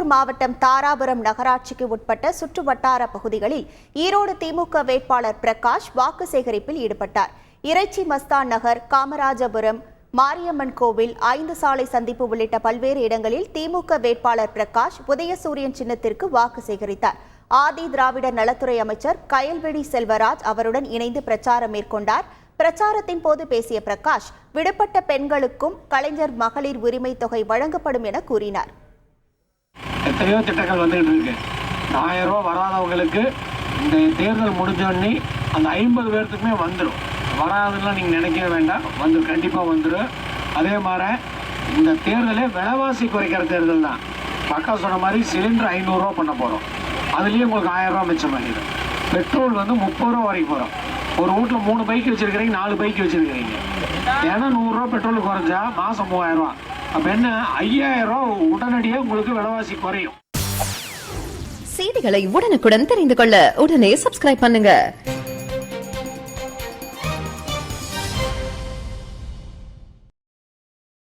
திருப்பூர் மாவட்டம் தாராபுரம் நகராட்சிக்கு உட்பட்ட சுற்றுவட்டார பகுதிகளில் ஈரோடு திமுக வேட்பாளர் பிரகாஷ் வாக்கு சேகரிப்பில் ஈடுபட்டார். இறைச்சி மஸ்தான் நகர், காமராஜபுரம், மாரியம்மன் கோவில், 5 சாலை சந்திப்பு உள்ளிட்ட பல்வேறு இடங்களில் திமுக வேட்பாளர் பிரகாஷ் உதயசூரியன் சின்னத்திற்கு வாக்கு சேகரித்தார். ஆதி திராவிடர் நலத்துறை அமைச்சர் கயல்விழி செல்வராஜ் அவருடன் இணைந்து பிரச்சாரம் மேற்கொண்டார். பிரச்சாரத்தின் போது பேசிய பிரகாஷ், விடுபட்ட பெண்களுக்கும் கலைஞர் மகளிர் உரிமை தொகை வழங்கப்படும் என கூறினார். எத்தனையோ திட்டங்கள் வந்துகிட்டு இருக்கு. 1000 ரூபாய் வராதவங்களுக்கு இந்த தேர்தல் முடிஞ்சோடனே அந்த 50 பேர்த்துக்குமே வந்துடும். வராதுலாம் நீங்கள் நினைக்கவே வேண்டாம், கண்டிப்பாக வந்துடும். அதே மாதிரி இந்த தேர்தலே விலைவாசி குறைக்கிற தேர்தல் தான். பக்கா சொன்ன மாதிரி சிலிண்டர் 500 ரூபா பண்ண போகிறோம். அதுலேயும் உங்களுக்கு 1000 ரூபா மிச்சம் பண்ணிடும். பெட்ரோல் 30 ரூபா வரைக்கும் போகிறோம். ஒரு வீட்டில் 3 பைக் வச்சுருக்கிறீங்க, 4 பைக் வச்சுருக்கிறீங்க. ஏன்னா 100 ரூபா பெட்ரோல் குறைஞ்சா மாதம் 3000 ரூபா. அப்போ என்ன, 5000 ரூபா உடனடியாக உங்களுக்கு விலைவாசி குறையும். செய்திகளை உடனுக்குடன் தெரிந்து கொள்ள உடனே சப்ஸ்கிரைப் பண்ணுங்க.